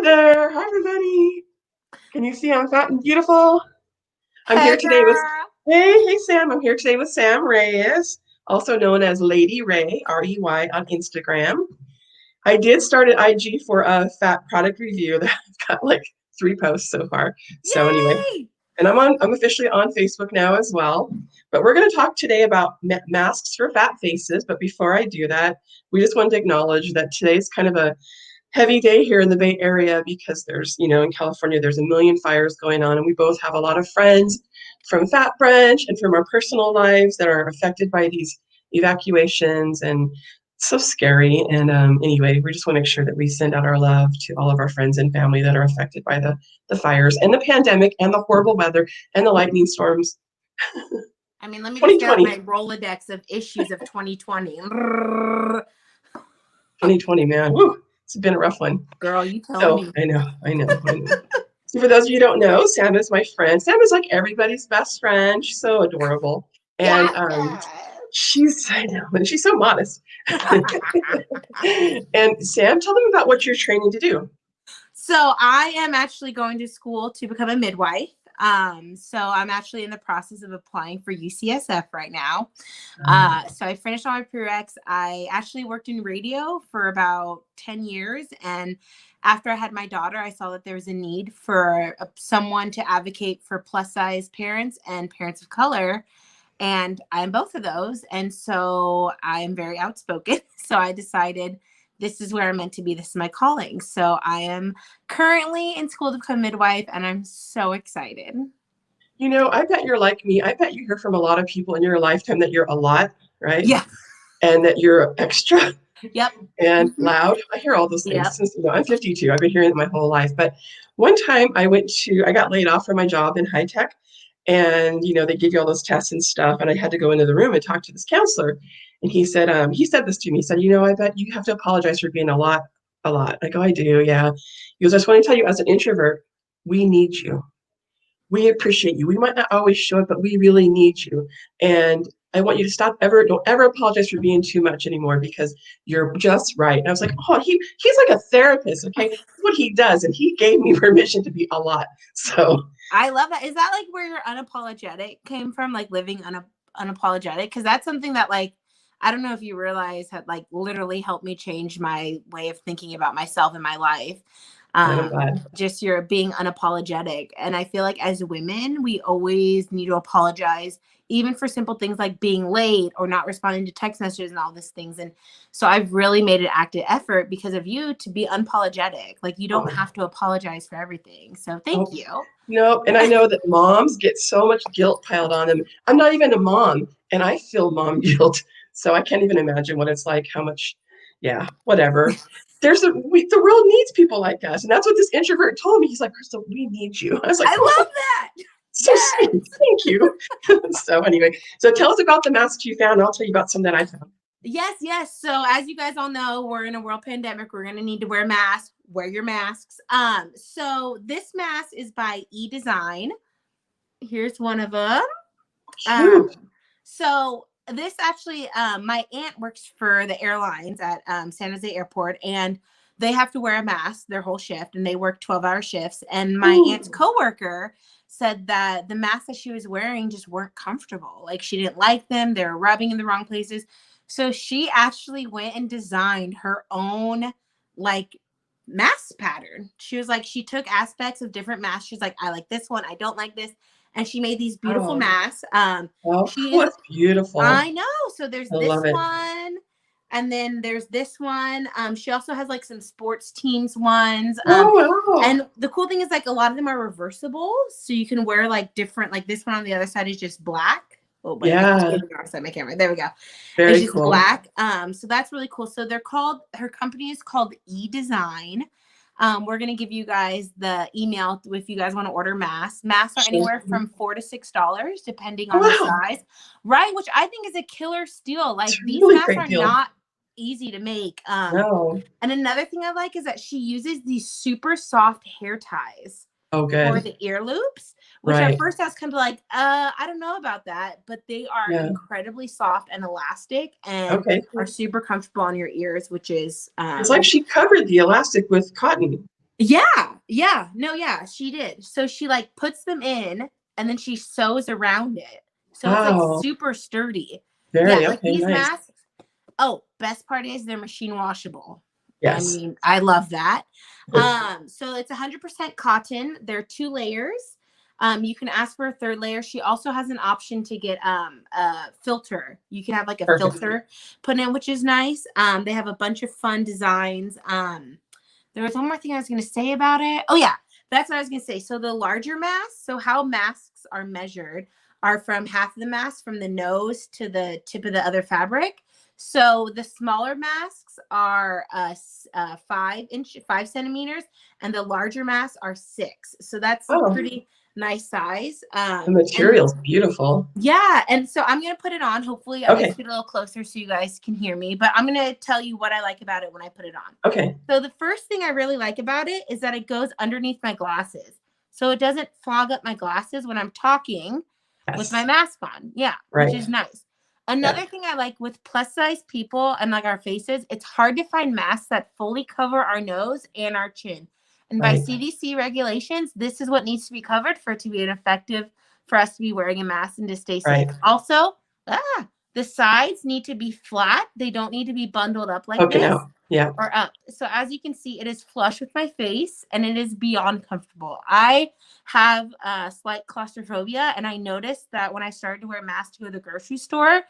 Hi there. Hi, everybody. Can you see I'm fat and beautiful? I'm here Hey today with, girl. hey, Sam. I'm here today with Sam Reyes, also known as Lady Ray, Rey, on Instagram. I did start an IG for a fat product review that I've got like 3 posts so far. So anyway, Yay! and I'm officially on Facebook now as well. But we're going to talk today about masks for fat faces. But before I do that, we just wanted to acknowledge that today's kind of a heavy day here in the Bay Area because in California, there's a million fires going on, and we both have a lot of friends from Fat Branch and from our personal lives that are affected by these evacuations, and it's so scary. And anyway, we just want to make sure that we send out our love to all of our friends and family that are affected by the fires and the pandemic and the horrible weather and the lightning storms. I mean, let me just get out 2020, my Rolodex of issues of 2020. 2020, man. Woo, it's been a rough one. Girl, you tell So me. I know. So for those of you who don't know, Sam is my friend. Sam is like everybody's best friend. She's so adorable. And Yeah. I know, and she's so modest. And Sam, tell them about what you're training to do. So I am actually going to school to become a midwife. So I'm actually in the process of applying for UCSF right now. So I finished all my prereqs. I actually worked in radio for about 10 years. And after I had my daughter, I saw that there was a need for someone to advocate for plus size parents and parents of color. And I'm both of those. And so I'm very outspoken. So I decided this is where I'm meant to be. This is my calling. So I am currently in school to become a midwife, and I'm so excited. I bet you're like me. I bet you hear from a lot of people in your lifetime that you're a lot, right? Yeah. And that you're extra Yep. and loud. I hear all those things Yep. since I'm 52. I've been hearing it my whole life. But one time I got laid off from my job in high tech, and they give you all those tests and stuff, and I had to go into the room and talk to this counselor, and he said this to me. He said, I bet you have to apologize for being a lot, a lot. I go, I do, yeah. He goes, I just want to tell you, as an introvert, we need you. We appreciate you. We might not always show it, but we really need you. And I want you to don't ever apologize for being too much anymore because you're just right. And I was like, oh, he's like a therapist, okay? That's what he does. And he gave me permission to be a lot. So I love that. Is that like where your unapologetic came from? Like living unapologetic? Because that's something that I don't know if you realize had like literally helped me change my way of thinking about myself and my life. I'm glad. Just your being unapologetic. And I feel like as women, we always need to apologize, even for simple things like being late or not responding to text messages and all these things. And so I've really made an active effort because of you to be unapologetic. Like you don't Oh, have to apologize for everything. So thank oh, you. no, and I know that moms get so much guilt piled on them. I'm not even a mom, and I feel mom guilt. So I can't even imagine what it's like, how much, yeah, whatever. The world needs people like us. And that's what this introvert told me. He's like, Chrystal, we need you. I was like, I oh, love that. so sweet. Yes. Thank you. So anyway, so tell us about the masks you found. I'll tell you about some that I found. Yes. So as you guys all know, we're in a world pandemic. We're gonna need to wear masks. Wear your masks. So this mask is by EDesign. Here's one of them. Cute. So this actually, my aunt works for the airlines at San Jose Airport, and they have to wear a mask their whole shift, and they work 12-hour shifts. And my aunt's Ooh. coworker said that the masks that she was wearing just weren't comfortable. Like she didn't like them. They were rubbing in the wrong places. So she actually went and designed her own like mask pattern. She was like, she took aspects of different masks. She's like, I like this one. I don't like this. And she made these beautiful Oh, masks. oh, She is, that's beautiful. I know. So there's I this love it. one, and then there's this one. She also has like some sports teams ones. Oh, wow. And the cool thing is like a lot of them are reversible, so you can wear like different. Like this one on the other side is just black. Oh wait, I Yeah, can't my camera. There we go. It's very just cool. black. So that's really cool. So her company is called EDesign. We're going to give you guys the email if you guys want to order masks. Masks are Sure. anywhere from $4 to $6, depending Oh, on the wow. size, right? Which I think is a killer steal. It's Like a these really masks great are deal. not easy to make. No. And another thing I like is that she uses these super soft hair ties Oh, for good. the ear loops, which at Right. first I was kind of like, I don't know about that, but they are Yeah. incredibly soft and elastic and Okay. are super comfortable on your ears, which is It's like she covered the elastic with cotton. Yeah, she did. So she like puts them in and then she sews around it. So it's like Wow. super sturdy. Yeah, Very, like okay, these nice. masks. Oh, best part is they're machine washable. I Yes. mean, I love that. So it's 100% cotton. They're 2 layers. You can ask for a third layer. She also has an option to get a filter. You can have like a Perfect. filter put in, which is nice. They have a bunch of fun designs. There was one more thing I was going to say about it. Oh, yeah, that's what I was going to say. So the larger masks, so how masks are measured are from half of the mask from the nose to the tip of the other fabric. So the smaller masks are 5 centimeters, and the larger masks are 6. So that's a Oh, pretty nice size. the And material's beautiful. yeah, and so I'm gonna put it on. Hopefully, I'm gonna Okay. scoot a little closer so you guys can hear me. But I'm gonna tell you what I like about it when I put it on. Okay. So the first thing I really like about it is that it goes underneath my glasses. So it doesn't fog up my glasses when I'm talking with my Yes. mask on. Yeah, which Right. is nice. Yeah. Another thing I like with plus size people and like our faces, it's hard to find masks that fully cover our nose and our chin. And by Right. CDC regulations, this is what needs to be covered for it to be an effective for us to be wearing a mask and to stay safe. Right. Also, the sides need to be flat. They don't need to be bundled up like Poking this out. Yeah. or up. So as you can see, it is flush with my face and it is beyond comfortable. I have slight claustrophobia, and I noticed that when I started to wear masks to go to the grocery store,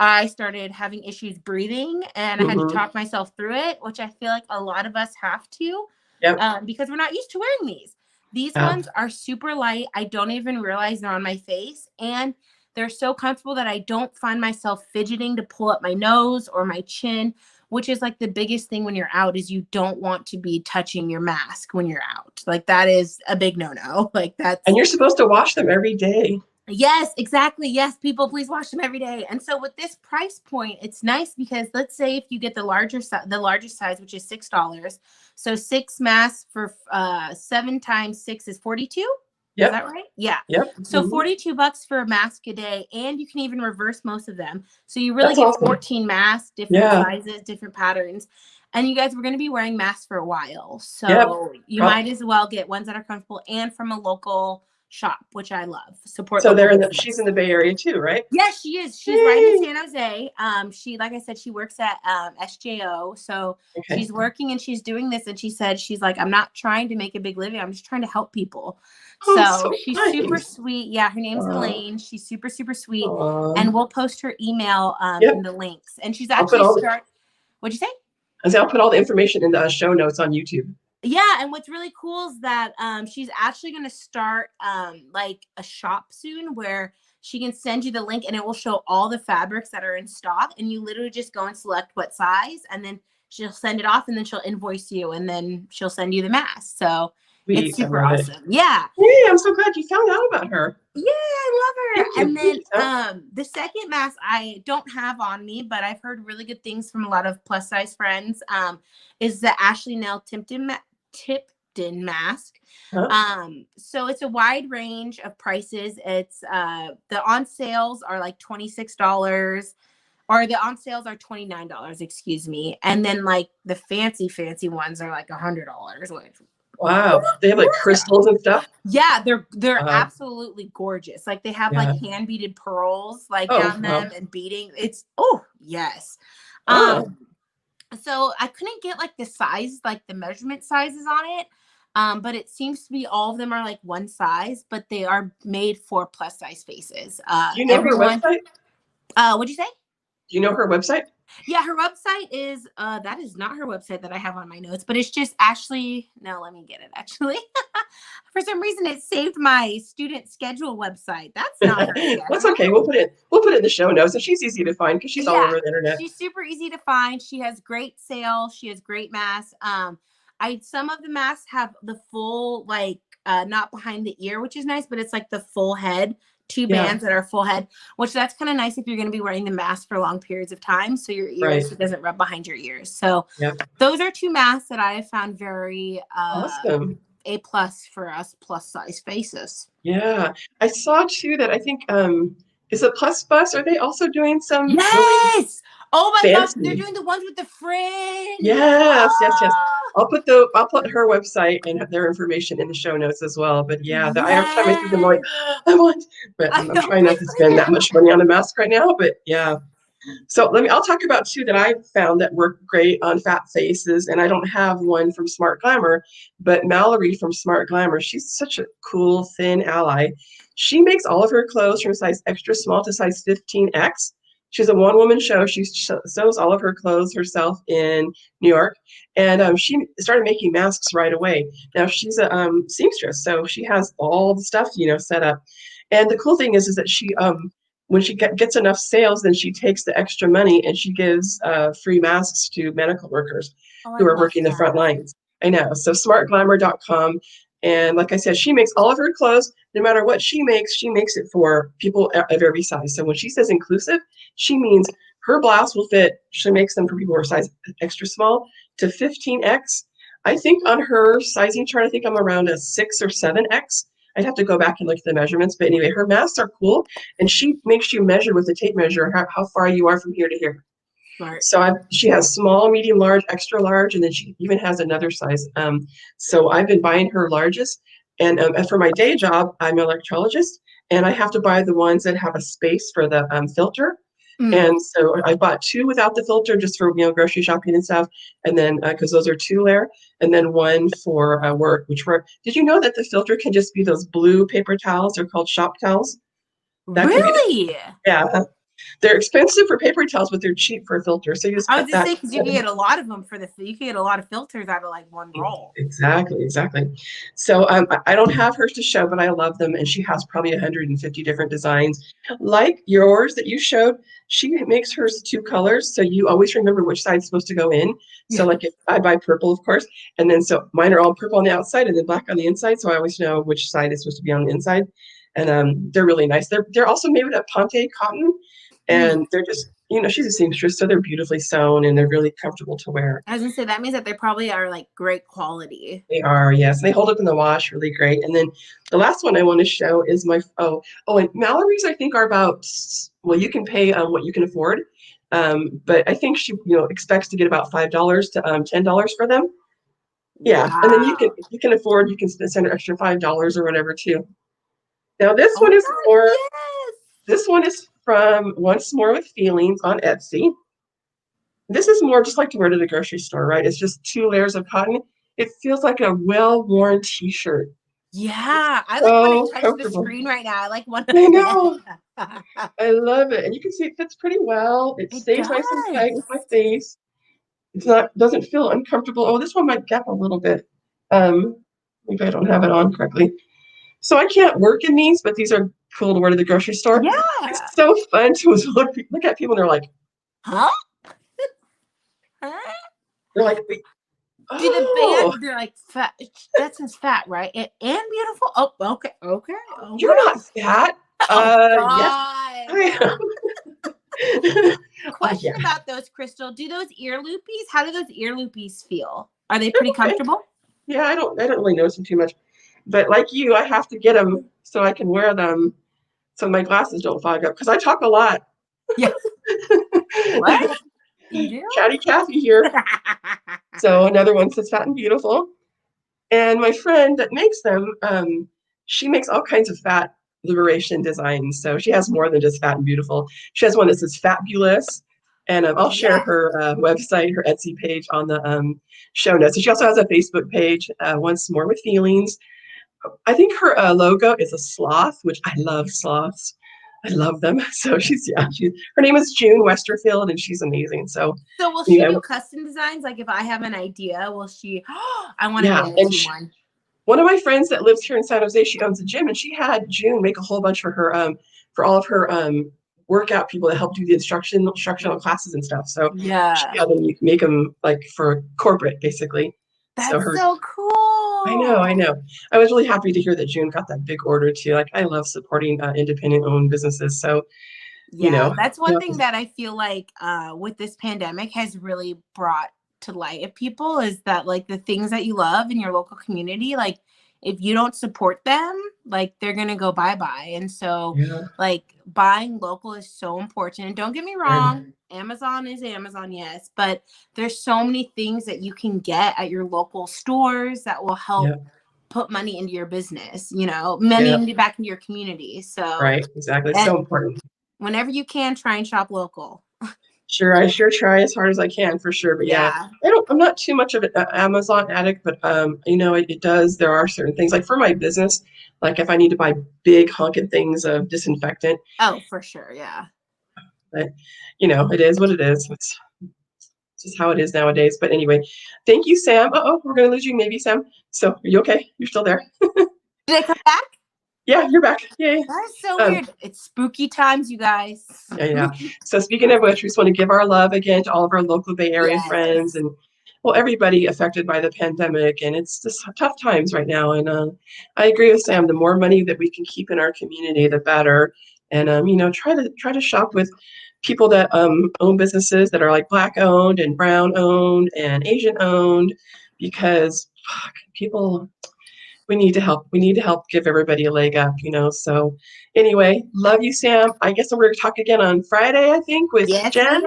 I started having issues breathing and I had to Mm-hmm. talk myself through it, which I feel like a lot of us have to Yep. because we're not used to wearing these. These Yeah. ones are super light. I don't even realize they're on my face, and they're so comfortable that I don't find myself fidgeting to pull up my nose or my chin, which is like the biggest thing when you're out is you don't want to be touching your mask when you're out. Like that is a big no-no. Like And that's you're supposed to wash them every day. yes, exactly. Yes, people, please wash them every day. And so with this price point, it's nice because let's say if you get the the largest size, which is $6, so 6 masks for 7 times 6 is 42. Is Yep. that right? Yeah. Yep. So Mm-hmm. $42 for a mask a day, and you can even reverse most of them. So you really That's get awesome. 14 masks, different Yeah. sizes, different patterns. And you guys were going to be wearing masks for a while. So Yep. you might as well get ones that are comfortable and from a local shop, which I love. Support So local she's in business. the Bay Area too, right? Yes, she is. She's right in Yay. San Jose. She, like I said, she works at SJO. So Okay. she's working and she's doing this. And she said, she's like, I'm not trying to make a big living. I'm just trying to help people. Oh, So so she's super nice. sweet. Yeah, her name's Wow. Elaine. She's super, super sweet. And Aw. we'll post her email in Yep. the links. And she's I'll put actually what'd you say? I'll put all the information in the show notes on YouTube. Yeah, and what's really cool is that she's actually going to start like a shop soon where she can send you the link and it will show all the fabrics that are in stock, and you literally just go and select what size, and then she'll send it off, and then she'll invoice you, and then she'll send you the mask. So it's Sweet. I super love it. awesome. Yeah. Yay, I'm so glad you found out about her. Yeah, I love Thank her. you. And Thank then you so the second mask I don't have on me, but I've heard really good things from a lot of plus size friends. Is the Ashley Nell Tipton mask. huh? So it's a wide range of prices. It's the on sales are like $26, or the on sales are $29, excuse me. And then like the fancy ones are like $100, which Wow. They have like crystals and stuff. yeah, they're Wow. absolutely gorgeous. Like they have Yeah. like hand beaded pearls like Oh, down wow. them and beading. It's oh yes. Oh, So I couldn't get like the size, like the measurement sizes on it. But it seems to be all of them are like one size, but they are made for plus size faces. do you know her Everyone, website? what'd you say? Do you know her website? Yeah, her website is that is not her website that I have on my notes, but it's just Ashley. No, let me get it actually. For some reason it saved my student schedule website. That's not her That's schedule. okay. We'll put it in the show notes. And she's easy to find because she's all Yeah, over the internet. she's super easy to find. She has great sales. She has great masks. I some of the masks have the full like not behind the ear, which is nice, but it's like the full head, two Yeah. bands that are full head, which that's kind of nice if you're going to be wearing the mask for long periods of time, so your Right. ears it doesn't rub behind your ears. So Yep. those are 2 masks that I have found very Awesome. A plus for us plus size faces. Yeah. I saw too that I think is it Plus Bus? Are they also doing some really Yes. Oh my gosh, they're fancy? doing the ones with the fringe. Yes, yes, yes. Oh! I'll put her website and their information in the show notes as well. But yeah, every time I see them, I'm like, Yes. I want, but I I'm know. trying not to spend that much money on a mask right now. But yeah. So I'll talk about two that I found that work great on fat faces. And I don't have one from Smart Glamour, but Mallory from Smart Glamour, she's such a cool, thin ally. She makes all of her clothes from size extra small to size 15X. She's a one-woman show. She sews all of her clothes herself in New York, and she started making masks right away. Now she's a seamstress, so she has all the stuff set up. And the cool thing is that she when she gets enough sales, then she takes the extra money and she gives free masks to medical workers Oh, I who are love working the front that. lines. I know. So smartglamour.com. And like I said, she makes all of her clothes. No matter what she makes it for people of every size. So when she says inclusive, she means her blouse will fit. She makes them for people who are size extra small to 15X. I think on her sizing chart, I think I'm around a 6 or 7X. I'd have to go back and look at the measurements. But anyway, her masks are cool. And she makes you measure with a tape measure how far you are from here to here. Smart. So she has small, medium, large, extra large, and then she even has another size. So I've been buying her largest. And for my day job, I'm an electrologist, and I have to buy the ones that have a space for the filter. Mm. And so I bought two without the filter just for grocery shopping and stuff. And then because those are 2 layer, and then one for work, which work. Did you know that the filter can just be those blue paper towels? They're called shop towels. That can be, Really? yeah. They're expensive for paper towels, but they're cheap for a filter. So you just I was cut just that. saying because you can get a lot of them you can get a lot of filters out of like one roll. Exactly. So I don't have hers to show, but I love them. And she has probably 150 different designs. Like yours that you showed, she makes hers 2 colors. So you always remember which side's supposed to go in. So Yeah. like if I buy purple, of course, and then so mine are all purple on the outside and then black on the inside. So I always know which side is supposed to be on the inside. And they're really nice. They're also made with a Ponte cotton. Mm. And they're just, she's a seamstress, so they're beautifully sewn and they're really comfortable to wear. I was gonna say that means that they probably are like great quality. They are, yes. They hold up in the wash really great. And then the last one I want to show is and Mallory's I think are about, well, you can pay what you can afford. But I think she, expects to get about $5 to $10 for them. Yeah. And then Wow. you can afford, you can send an extra $5 or whatever too. Now this Oh one my is God, more, yes. this one is from Once More with Feelings on Etsy. This is more just like to wear to the grocery store, right? It's just 2 layers of cotton. It feels like a well-worn t-shirt. It's Yeah, I like want to so touch the comfortable. screen right now. I like want I know. to. I love it. And you can see it fits pretty well. It It stays nice and does. tight with my face. It's not doesn't feel uncomfortable. Oh, this one might gap a little bit. Um, Maybe I don't have it on correctly. So I can't work in these, but these are cool to wear to the grocery store. It's Yeah. so fun to look at people and they're like, Huh? Huh? they're like, "Wait, Do the oh, band? They're like fat. That says fat, right? And beautiful. Oh, okay, okay, okay. you're not fat." Oh Yes, God. I am. Question Yeah, about those, Chrystal. Do those ear loopies? How do those ear loopies feel? Are they they're pretty okay. comfortable? Yeah, I don't really notice them too much. But like you, I have to get them so I can wear them so my glasses don't fog up because I talk a lot. Yeah. What? You do? Chatty Cathy here. So another one says fat and beautiful. And my friend that makes them, she makes all kinds of fat liberation designs. So she has more than just fat and beautiful. She has one that says fabulous. And I'll share Yes. her website, her Etsy page on the show notes. And she also has a Facebook page, Once More with Feelings. I think her logo is a sloth, which I love sloths. I love them. So her name is June Westerfield, and she's amazing. So So will she anyway, do custom designs? Like if I have an idea, will she? I want to yeah. get And into one. one of my friends that lives here in San Jose, she owns a gym, and she had June make a whole bunch for all of her workout people that help do the instructional classes and stuff. So she Yeah. had them make them like for corporate, basically. So That's her so I cool. know. I was really happy to hear that June got that big order too. Like I love supporting independent owned businesses. So, Yeah, that's one yeah, thing that I feel like with this pandemic has really brought to light of people is that like the things that you love in your local community, like if you don't support them, like they're gonna go bye-bye. And so Yeah. like buying local is so important. Don't get me wrong, Very. Amazon is Amazon, yes, but there's so many things that you can get at your local stores that will help Yep. put money into your business, you know, money Yep. into back into your community. So Right. Exactly. It's and so important. whenever you can, try and shop local. Sure, I sure try as hard as I can for sure. But yeah, Yeah. I'm not too much of an Amazon addict, but it does. There are certain things like for my business, like if I need to buy big honking things of disinfectant, Oh, for sure. Yeah. but it is what it is. It's just how it is nowadays. But anyway, thank you, Sam. Oh, we're gonna lose you, maybe, Sam. So are you okay? You're still there? Did I come back? Yeah, you're back. Yay. That is so Um, weird. It's spooky times, you guys. Yeah, yeah. So speaking of which, we just want to give our love again to all of our local Bay Area friends Yes. and well, everybody affected by the pandemic. And it's just tough times right now. And I agree with Sam. The more money that we can keep in our community, the better. And try to shop with people that own businesses that are like Black owned and brown owned and Asian owned, because people we need to help. We need to help give everybody a leg up. So anyway, love you, Sam. I guess we're going to talk again on Friday, I think, with Yes, we Jen.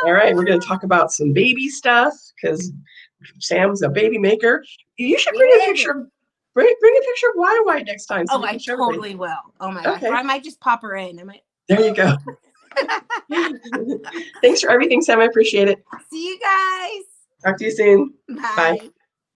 All right, we're going to are. talk about some baby stuff because Sam's a baby maker. You should bring a Yes. picture. Bring a picture of White next time so Oh, we I can show everybody. totally will. Oh my gosh. Or Okay, I might just pop her in. I might. there you go. Thanks for everything, Sam. I appreciate it. See you guys. Talk to you soon. Bye. Bye.